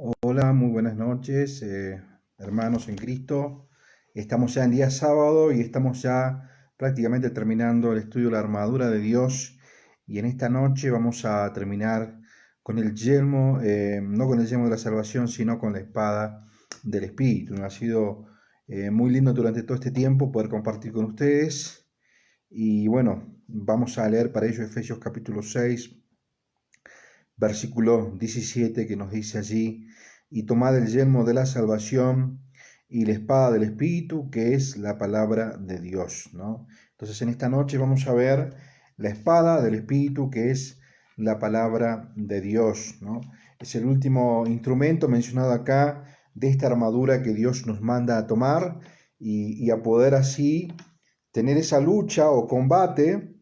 Hola, muy buenas noches, hermanos en Cristo. Estamos ya en día sábado y estamos ya prácticamente terminando el estudio de la armadura de Dios. Y en esta noche vamos a terminar con el yelmo, no con el yelmo de la salvación, sino con la espada del Espíritu. Ha sido muy lindo durante todo este tiempo poder compartir con ustedes. Y bueno, vamos a leer para ello Efesios capítulo 6 versículo 17, que nos dice allí: y tomad el yelmo de la salvación y la espada del Espíritu, que es la palabra de Dios, ¿no? Entonces en esta noche vamos a ver la espada del Espíritu, que es la palabra de Dios, ¿no? Es el último instrumento mencionado acá de esta armadura que Dios nos manda a tomar y a poder así tener esa lucha o combate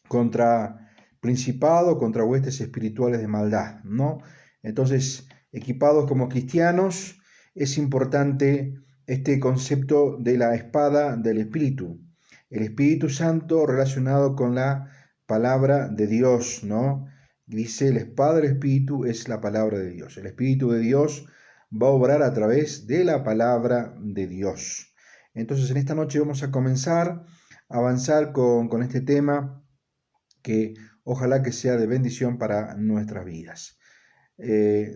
contra principado, contra huestes espirituales de maldad, ¿no? Entonces, equipados como cristianos, es importante este concepto de la espada del Espíritu, el Espíritu Santo relacionado con la palabra de Dios, ¿no? Dice, la espada del Espíritu es la palabra de Dios. El Espíritu de Dios va a obrar a través de la palabra de Dios. Entonces, en esta noche vamos a comenzar a avanzar con este tema que ojalá que sea de bendición para nuestras vidas.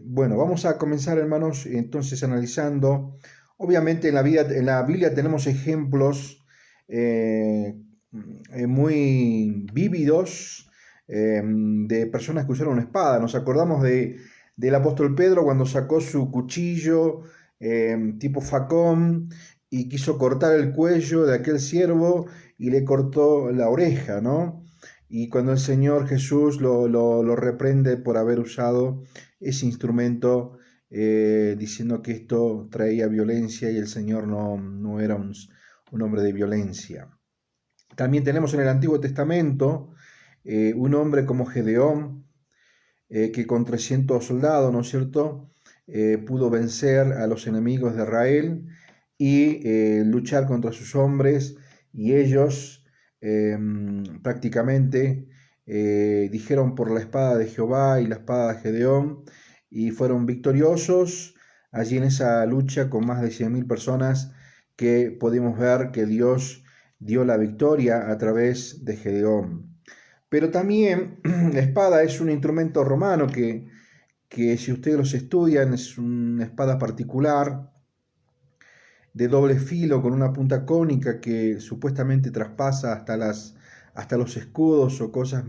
Bueno, vamos a comenzar, hermanos, entonces analizando. Obviamente en la Biblia tenemos ejemplos muy vívidos de personas que usaron una espada. Nos acordamos del apóstol Pedro cuando sacó su cuchillo tipo facón y quiso cortar el cuello de aquel siervo y le cortó la oreja, ¿no? Y cuando el Señor Jesús lo reprende por haber usado ese instrumento, diciendo que esto traía violencia y el Señor no era un hombre de violencia. También tenemos en el Antiguo Testamento un hombre como Gedeón, que con 300 soldados, ¿no es cierto?, pudo vencer a los enemigos de Israel y luchar contra sus hombres, y ellos prácticamente dijeron por la espada de Jehová y la espada de Gedeón, y fueron victoriosos allí en esa lucha con más de 100.000 personas, que podemos ver que Dios dio la victoria a través de Gedeón. Pero también la espada es un instrumento romano que si ustedes los estudian es una espada particular de doble filo con una punta cónica que supuestamente traspasa hasta los escudos o cosas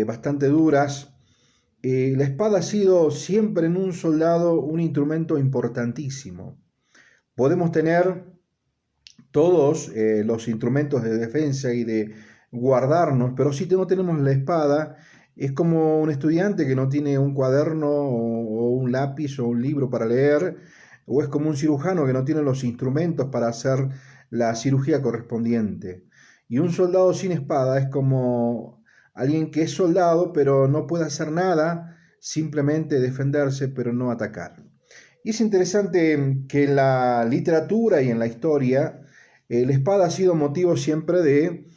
bastante duras. La espada ha sido siempre en un soldado un instrumento importantísimo. Podemos tener todos los instrumentos de defensa y de guardarnos, pero si no tenemos la espada, es como un estudiante que no tiene un cuaderno o un lápiz o un libro para leer, o es como un cirujano que no tiene los instrumentos para hacer la cirugía correspondiente. Y un soldado sin espada es como alguien que es soldado, pero no puede hacer nada, simplemente defenderse, pero no atacar. Y es interesante que en la literatura y en la historia, la espada ha sido motivo siempre de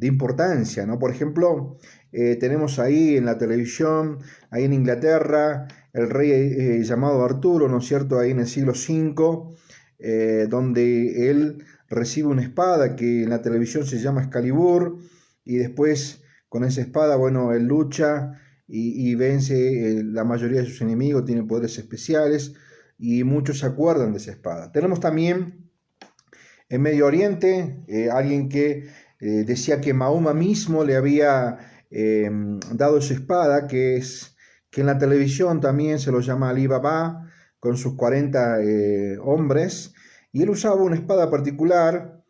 importancia, ¿no? Por ejemplo, tenemos ahí en la televisión, ahí en Inglaterra, el rey llamado Arturo, ¿no es cierto?, ahí en el siglo V, donde él recibe una espada que en la televisión se llama Excalibur, y después con esa espada, bueno, él lucha y vence la mayoría de sus enemigos, tiene poderes especiales, y muchos se acuerdan de esa espada. Tenemos también en Medio Oriente alguien que decía que Mahoma mismo le había dado esa espada, que en la televisión también se lo llama Ali Baba, con sus 40 hombres, y él usaba una espada particular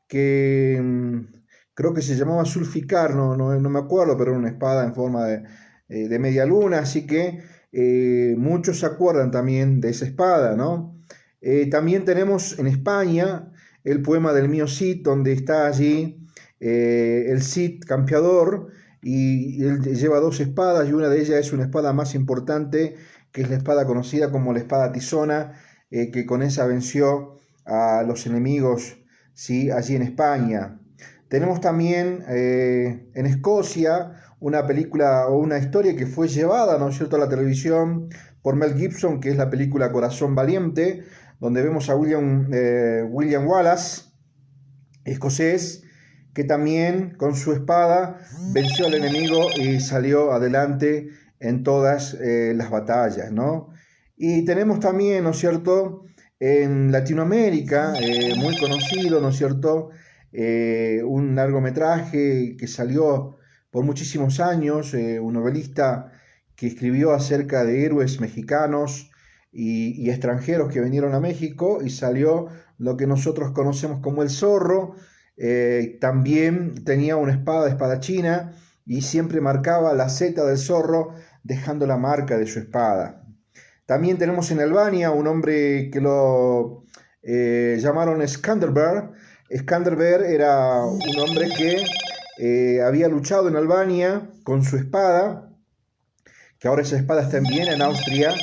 que creo que se llamaba Zulfikar, no me acuerdo, pero era una espada en forma de media luna, así que muchos se acuerdan también de esa espada, ¿no? También tenemos en España el poema del mío Cid, donde está allí el Cid campeador, y él lleva dos espadas, y una de ellas es una espada más importante, que es la espada conocida como la espada tizona, que con esa venció a los enemigos, ¿sí?, allí en España. Tenemos también en Escocia una película o una historia que fue llevada, ¿no es cierto?, a la televisión por Mel Gibson, que es la película Corazón Valiente, donde vemos a William Wallace, escocés, que también con su espada venció al enemigo y salió adelante en todas las batallas, ¿no? Y tenemos también, ¿no es cierto?, en Latinoamérica, muy conocido, ¿no es cierto?, un largometraje que salió por muchísimos años, un novelista que escribió acerca de héroes mexicanos y extranjeros que vinieron a México, y salió lo que nosotros conocemos como el Zorro. También tenía una espada espadachina y siempre marcaba la seta del zorro dejando la marca de su espada. También tenemos en Albania un hombre que lo llamaron Skanderbeg. Skanderbeg era un hombre que había luchado en Albania con su espada, que ahora esa espada está en Viena, en Austria,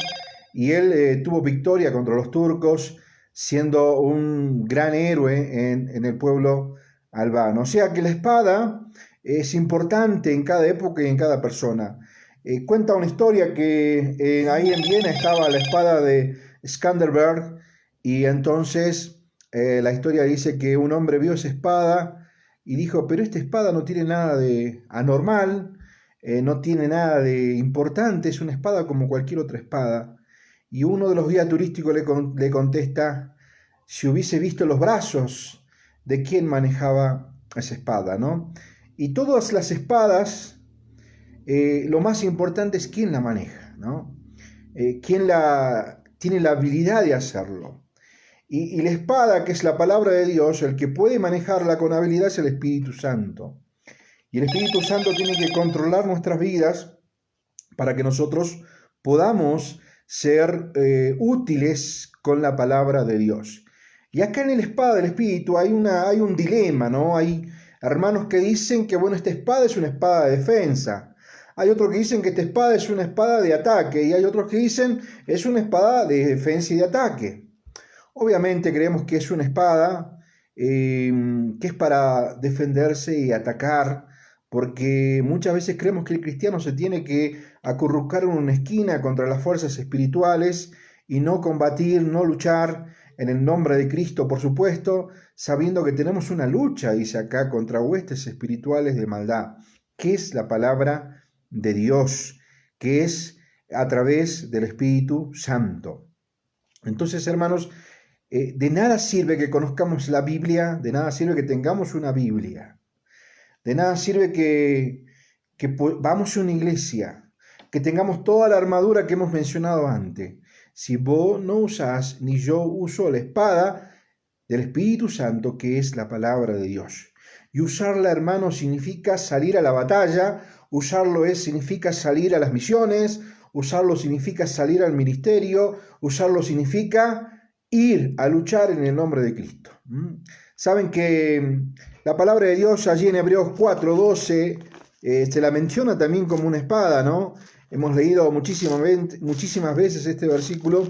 y él tuvo victoria contra los turcos, siendo un gran héroe en el pueblo albano. O sea que la espada es importante en cada época y en cada persona. Cuenta una historia que ahí en Viena estaba la espada de Skanderbeg, y entonces la historia dice que un hombre vio esa espada y dijo, pero esta espada no tiene nada de anormal, no tiene nada de importante, es una espada como cualquier otra espada. Y uno de los guías turísticos le contesta, si hubiese visto los brazos de quien manejaba esa espada, ¿no? Y todas las espadas, lo más importante es quién la maneja, ¿no? Quién tiene la habilidad de hacerlo. Y la espada, que es la palabra de Dios, el que puede manejarla con habilidad es el Espíritu Santo. Y el Espíritu Santo tiene que controlar nuestras vidas para que nosotros podamos ser útiles con la palabra de Dios. Y acá en la espada del Espíritu hay un dilema, ¿no? Hay hermanos que dicen que, bueno, esta espada es una espada de defensa. Hay otros que dicen que esta espada es una espada de ataque. Y hay otros que dicen es una espada de defensa y de ataque. Obviamente creemos que es una espada que es para defenderse y atacar, porque muchas veces creemos que el cristiano se tiene que acurrucar en una esquina contra las fuerzas espirituales y no combatir, no luchar en el nombre de Cristo, por supuesto, sabiendo que tenemos una lucha, dice acá, contra huestes espirituales de maldad, que es la palabra de Dios, que es a través del Espíritu Santo. Entonces, hermanos, de nada sirve que conozcamos la Biblia, de nada sirve que tengamos una Biblia, de nada sirve que vamos a una iglesia, que tengamos toda la armadura que hemos mencionado antes. Si vos no usás, ni yo uso la espada del Espíritu Santo, que es la palabra de Dios. Y usarla, hermano, significa salir a la batalla, usarlo significa salir a las misiones, usarlo significa salir al ministerio, usarlo significa ir a luchar en el nombre de Cristo. Saben que la palabra de Dios allí en Hebreos 4:12 se la menciona también como una espada, ¿no? Hemos leído muchísimas veces este versículo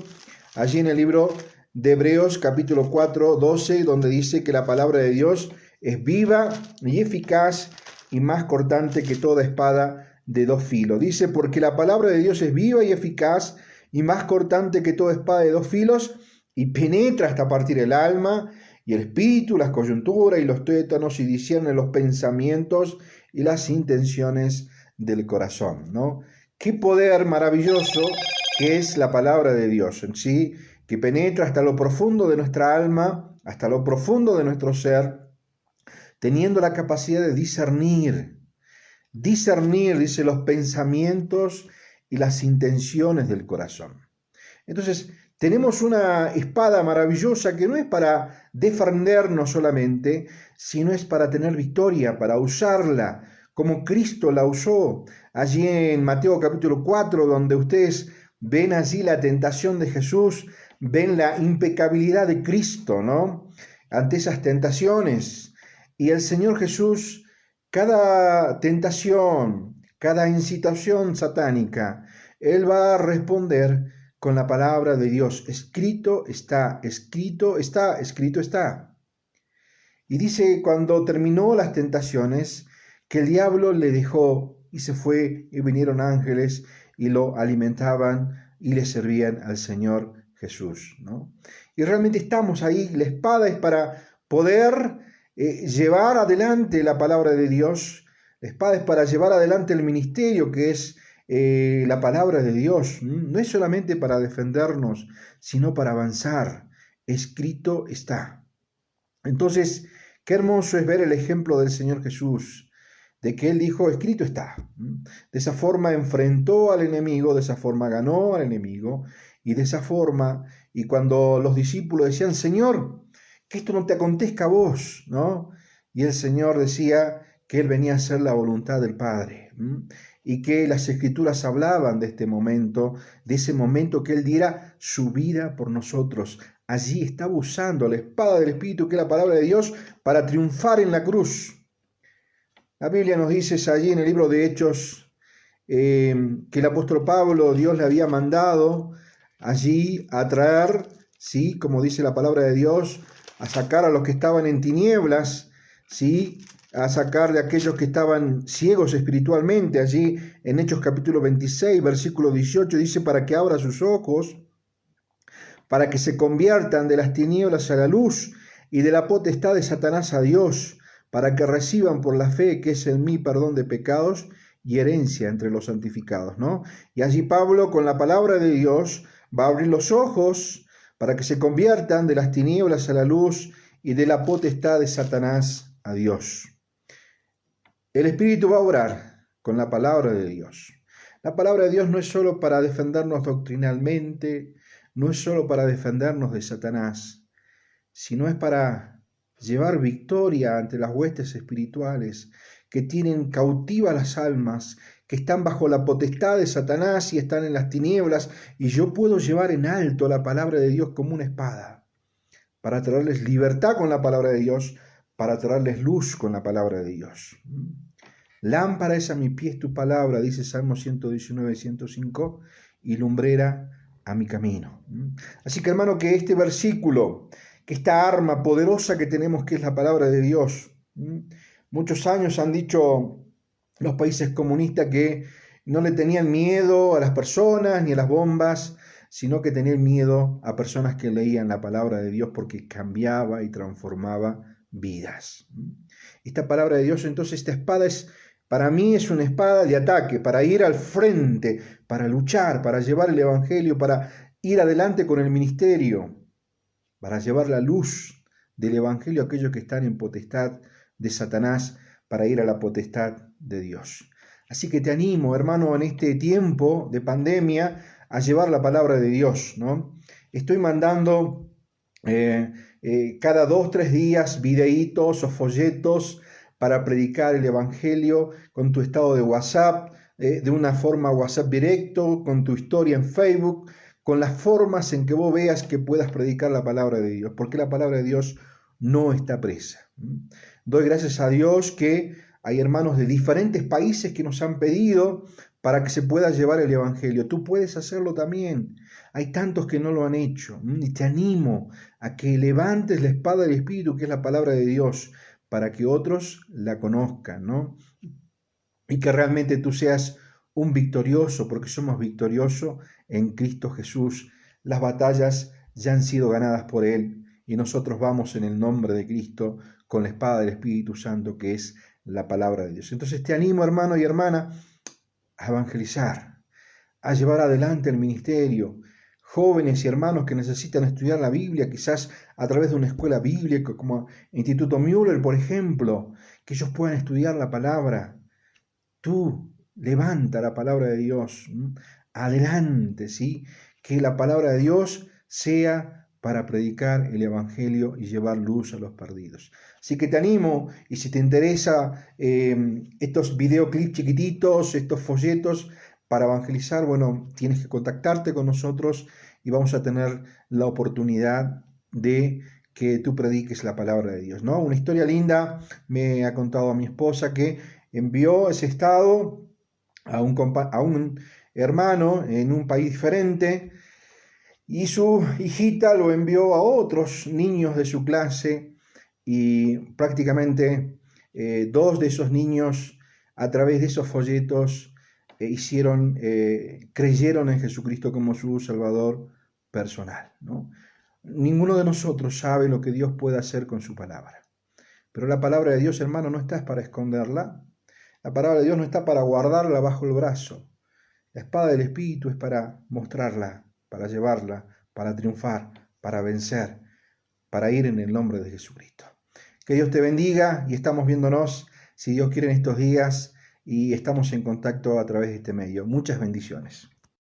allí en el libro de Hebreos capítulo 4:12, donde dice que la palabra de Dios es viva y eficaz y más cortante que toda espada de dos filos. Dice, porque la palabra de Dios es viva y eficaz y más cortante que toda espada de dos filos, y penetra hasta partir el alma y el espíritu, las coyunturas y los tuétanos, y discierne los pensamientos y las intenciones del corazón, ¿no? Qué poder maravilloso que es la palabra de Dios, ¿sí? Que penetra hasta lo profundo de nuestra alma, hasta lo profundo de nuestro ser, teniendo la capacidad de discernir, dice, los pensamientos y las intenciones del corazón. Entonces, tenemos una espada maravillosa que no es para defendernos solamente, sino es para tener victoria, para usarla como Cristo la usó. Allí en Mateo capítulo 4, donde ustedes ven allí la tentación de Jesús, ven la impecabilidad de Cristo, ¿no? Ante esas tentaciones. Y el Señor Jesús, cada tentación, cada incitación satánica, Él va a responder con la palabra de Dios. Escrito está, escrito está, escrito está. Y dice cuando terminó las tentaciones que el diablo le dejó y se fue y vinieron ángeles y lo alimentaban y le servían al Señor Jesús, ¿no? Y realmente estamos ahí, la espada es para poder llevar adelante la palabra de Dios, la espada es para llevar adelante el ministerio que es la palabra de Dios, no es solamente para defendernos, sino para avanzar, escrito está. Entonces, qué hermoso es ver el ejemplo del Señor Jesús, de que Él dijo, escrito está. De esa forma enfrentó al enemigo, de esa forma ganó al enemigo, y de esa forma, y cuando los discípulos decían, Señor, que esto no te acontezca a vos, ¿no? Y el Señor decía que Él venía a hacer la voluntad del Padre, y que las Escrituras hablaban de este momento, de ese momento que Él diera su vida por nosotros. Allí estaba usando la espada del Espíritu, que es la palabra de Dios, para triunfar en la cruz. La Biblia nos dice allí en el libro de Hechos que el apóstol Pablo, Dios le había mandado allí a traer, ¿sí? Como dice la palabra de Dios, a sacar a los que estaban en tinieblas, ¿sí? A sacar de aquellos que estaban ciegos espiritualmente. Allí en Hechos capítulo 26, versículo 18, dice, para que abra sus ojos, para que se conviertan de las tinieblas a la luz y de la potestad de Satanás a Dios, para que reciban por la fe que es en mí perdón de pecados y herencia entre los santificados, ¿no? Y allí Pablo, con la palabra de Dios, va a abrir los ojos para que se conviertan de las tinieblas a la luz y de la potestad de Satanás a Dios. El Espíritu va a orar con la palabra de Dios. La palabra de Dios no es solo para defendernos doctrinalmente, no es solo para defendernos de Satanás, sino es para llevar victoria ante las huestes espirituales que tienen cautivas las almas, que están bajo la potestad de Satanás y están en las tinieblas, y yo puedo llevar en alto la palabra de Dios como una espada, para traerles libertad con la palabra de Dios, para traerles luz con la palabra de Dios. Lámpara es a mi pies tu palabra, dice Salmo 119, 105, y lumbrera a mi camino. Así que, hermano, que este versículo, que esta arma poderosa que tenemos, que es la palabra de Dios, muchos años han dicho los países comunistas que no le tenían miedo a las personas ni a las bombas, sino que tenían miedo a personas que leían la palabra de Dios porque cambiaba y transformaba vidas. Esta palabra de Dios, entonces, esta espada es, para mí es una espada de ataque, para ir al frente, para luchar, para llevar el evangelio, para ir adelante con el ministerio, para llevar la luz del evangelio a aquellos que están en potestad de Satanás, para ir a la potestad de Dios. Así que te animo, hermano, en este tiempo de pandemia, a llevar la palabra de Dios, ¿no? Estoy mandando cada 2-3 días videitos o folletos para predicar el evangelio con tu estado de WhatsApp, de una forma WhatsApp directo, con tu historia en Facebook, con las formas en que vos veas que puedas predicar la palabra de Dios, porque la palabra de Dios no está presa. Doy gracias a Dios que hay hermanos de diferentes países que nos han pedido para que se pueda llevar el evangelio. Tú puedes hacerlo también. Hay tantos que no lo han hecho. Y te animo a que levantes la espada del Espíritu, que es la palabra de Dios, para que otros la conozcan, ¿no? Y que realmente tú seas un victorioso, porque somos victoriosos en Cristo Jesús. Las batallas ya han sido ganadas por Él y nosotros vamos en el nombre de Cristo con la espada del Espíritu Santo, que es la palabra de Dios. Entonces te animo, hermano y hermana, a evangelizar, a llevar adelante el ministerio. Jóvenes y hermanos que necesitan estudiar la Biblia, quizás a través de una escuela bíblica como Instituto Müller, por ejemplo, que ellos puedan estudiar la palabra. Tú levanta la palabra de Dios, adelante, ¿sí? Que la palabra de Dios sea para predicar el evangelio y llevar luz a los perdidos. Así que te animo, y si te interesa estos videoclips chiquititos, estos folletos para evangelizar, bueno, tienes que contactarte con nosotros y vamos a tener la oportunidad de que tú prediques la palabra de Dios, ¿no? Una historia linda me ha contado a mi esposa que envió ese estado a un hermano en un país diferente y su hijita lo envió a otros niños de su clase y prácticamente 2 de esos niños a través de esos folletos creyeron en Jesucristo como su Salvador personal, ¿no? Ninguno de nosotros sabe lo que Dios puede hacer con su palabra. Pero la palabra de Dios, hermano, no está para esconderla. La palabra de Dios no está para guardarla bajo el brazo. La espada del Espíritu es para mostrarla, para llevarla, para triunfar, para vencer, para ir en el nombre de Jesucristo. Que Dios te bendiga y estamos viéndonos, si Dios quiere, en estos días y estamos en contacto a través de este medio. Muchas bendiciones.